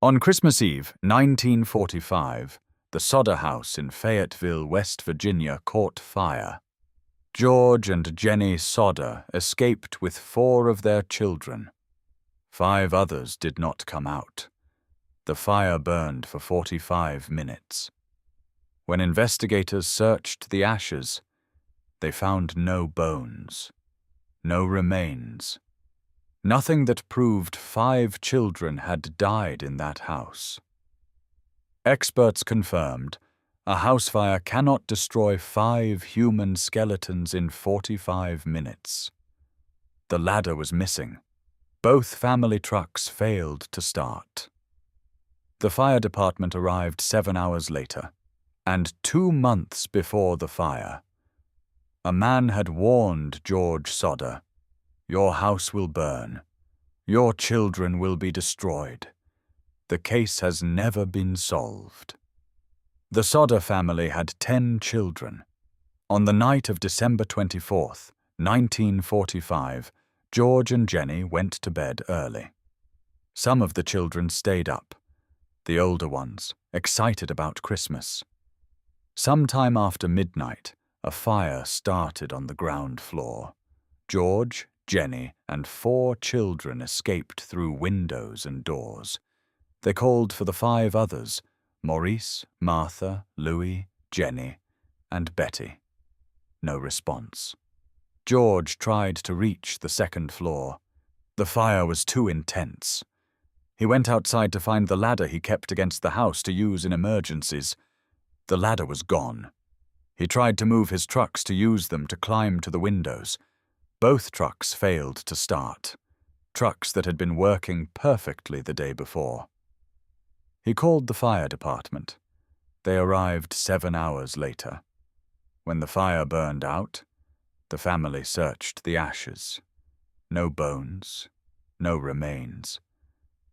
On Christmas Eve, 1945, the Sodder house in Fayetteville, West Virginia caught fire. George and Jenny Sodder escaped with 4 of their children. 5 others did not come out. The fire burned for 45 minutes. When investigators searched the ashes, they found no bones, no remains, nothing that proved 5 children had died in that house. Experts confirmed a house fire cannot destroy 5 human skeletons in 45 minutes. The ladder was missing. Both family trucks failed to start. The fire department arrived 7 hours later, and 2 months before the fire, a man had warned George Sodder, "Your house will burn. Your children will be destroyed. The case has never been solved." The Sodder family had 10 children. On the night of December 24th, 1945, George and Jenny went to bed early. Some of the children stayed up, the older ones excited about Christmas. Sometime after midnight, a fire started on the ground floor. George, Jenny, and 4 children escaped through windows and doors. They called for the 5 others, Maurice, Martha, Louis, Jenny, and Betty. No response. George tried to reach the 2nd floor. The fire was too intense. He went outside to find the ladder he kept against the house to use in emergencies. The ladder was gone. He tried to move his trucks to use them to climb to the windows. Both trucks failed to start, trucks that had been working perfectly the day before. He called the fire department. They arrived 7 hours later. When the fire burned out, the family searched the ashes. No bones, no remains,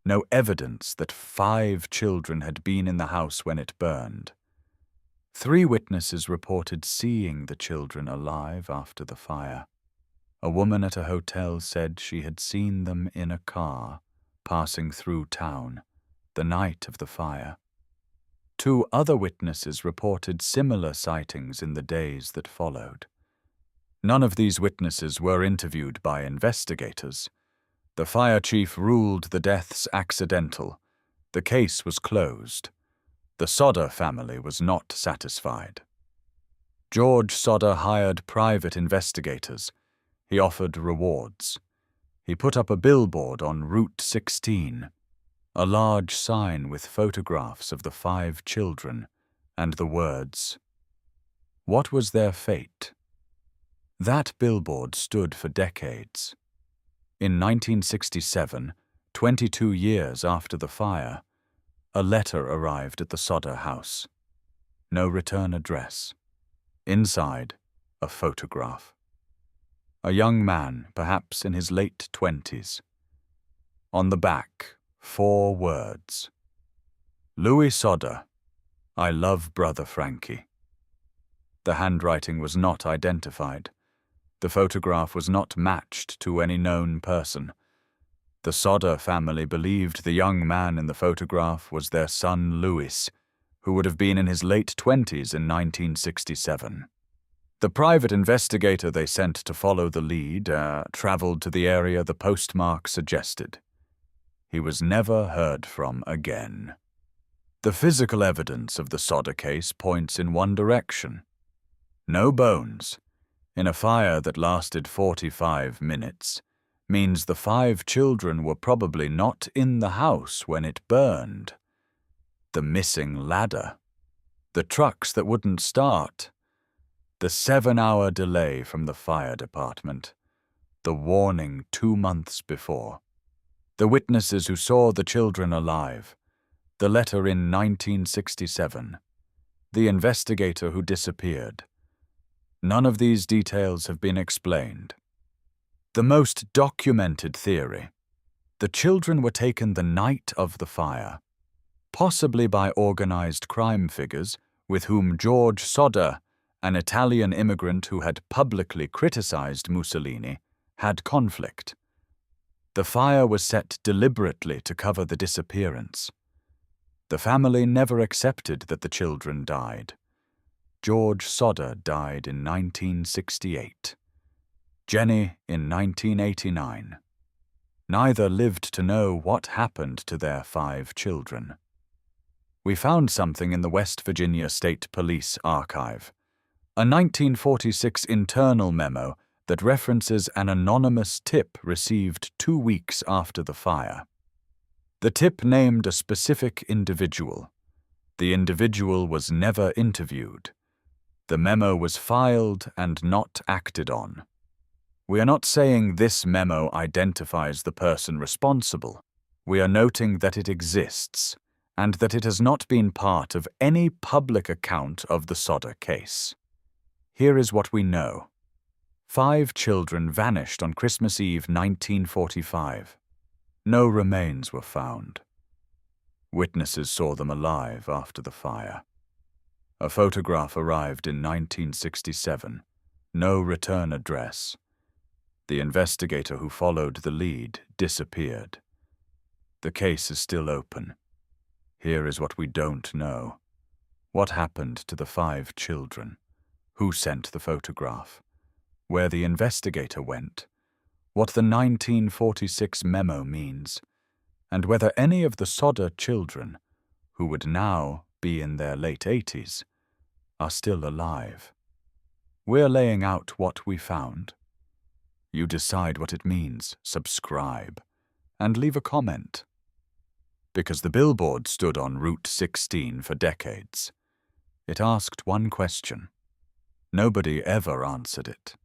no evidence that 5 children had been in the house when it burned. 3 witnesses reported seeing the children alive after the fire. A woman at a hotel said she had seen them in a car passing through town the night of the fire. 2 other witnesses reported similar sightings in the days that followed. None of these witnesses were interviewed by investigators. The fire chief ruled the deaths accidental. The case was closed. The Sodder family was not satisfied. George Sodder hired private investigators. He offered rewards. He put up a billboard on Route 16, a large sign with photographs of the 5 children and the words, "What was their fate?" That billboard stood for decades. In 1967, 22 years after the fire, a letter arrived at the Sodder house. No return address. Inside, a photograph. A young man, perhaps in his late 20s. On the back, 4 words. Louis Sodder, I love brother Frankie. The handwriting was not identified. The photograph was not matched to any known person. The Sodder family believed the young man in the photograph was their son Louis, who would have been in his late 20s in 1967. The private investigator they sent to follow the lead traveled to the area the postmark suggested. He was never heard from again. The physical evidence of the Sodder case points in one direction. No bones, in a fire that lasted 45 minutes, means the 5 children were probably not in the house when it burned. The missing ladder, the trucks that wouldn't start, the 7-hour delay from the fire department, the warning 2 months before, the witnesses who saw the children alive, the letter in 1967, the investigator who disappeared. None of these details have been explained. The most documented theory: the children were taken the night of the fire, possibly by organized crime figures with whom George Sodder, an Italian immigrant who had publicly criticized Mussolini, had conflict. The fire was set deliberately to cover the disappearance. The family never accepted that the children died. George Sodder died in 1968. Jenny in 1989. Neither lived to know what happened to their 5 children. We found something in the West Virginia State Police Archive, a 1946 internal memo that references an anonymous tip received 2 weeks after the fire. The tip named a specific individual. The individual was never interviewed. The memo was filed and not acted on. We are not saying this memo identifies the person responsible. We are noting that it exists, and that it has not been part of any public account of the Sodder case. Here is what we know. 5 children vanished on Christmas Eve 1945. No remains were found. Witnesses saw them alive after the fire. A photograph arrived in 1967. No return address. The investigator who followed the lead disappeared. The case is still open. Here is what we don't know. What happened to the 5 children? Who sent the photograph? Where the investigator went? What the 1946 memo means? And whether any of the Sodder children, who would now be in their late 80s, are still alive. We're laying out what we found. You decide what it means, subscribe, and leave a comment. Because the billboard stood on Route 16 for decades. It asked one question. Nobody ever answered it.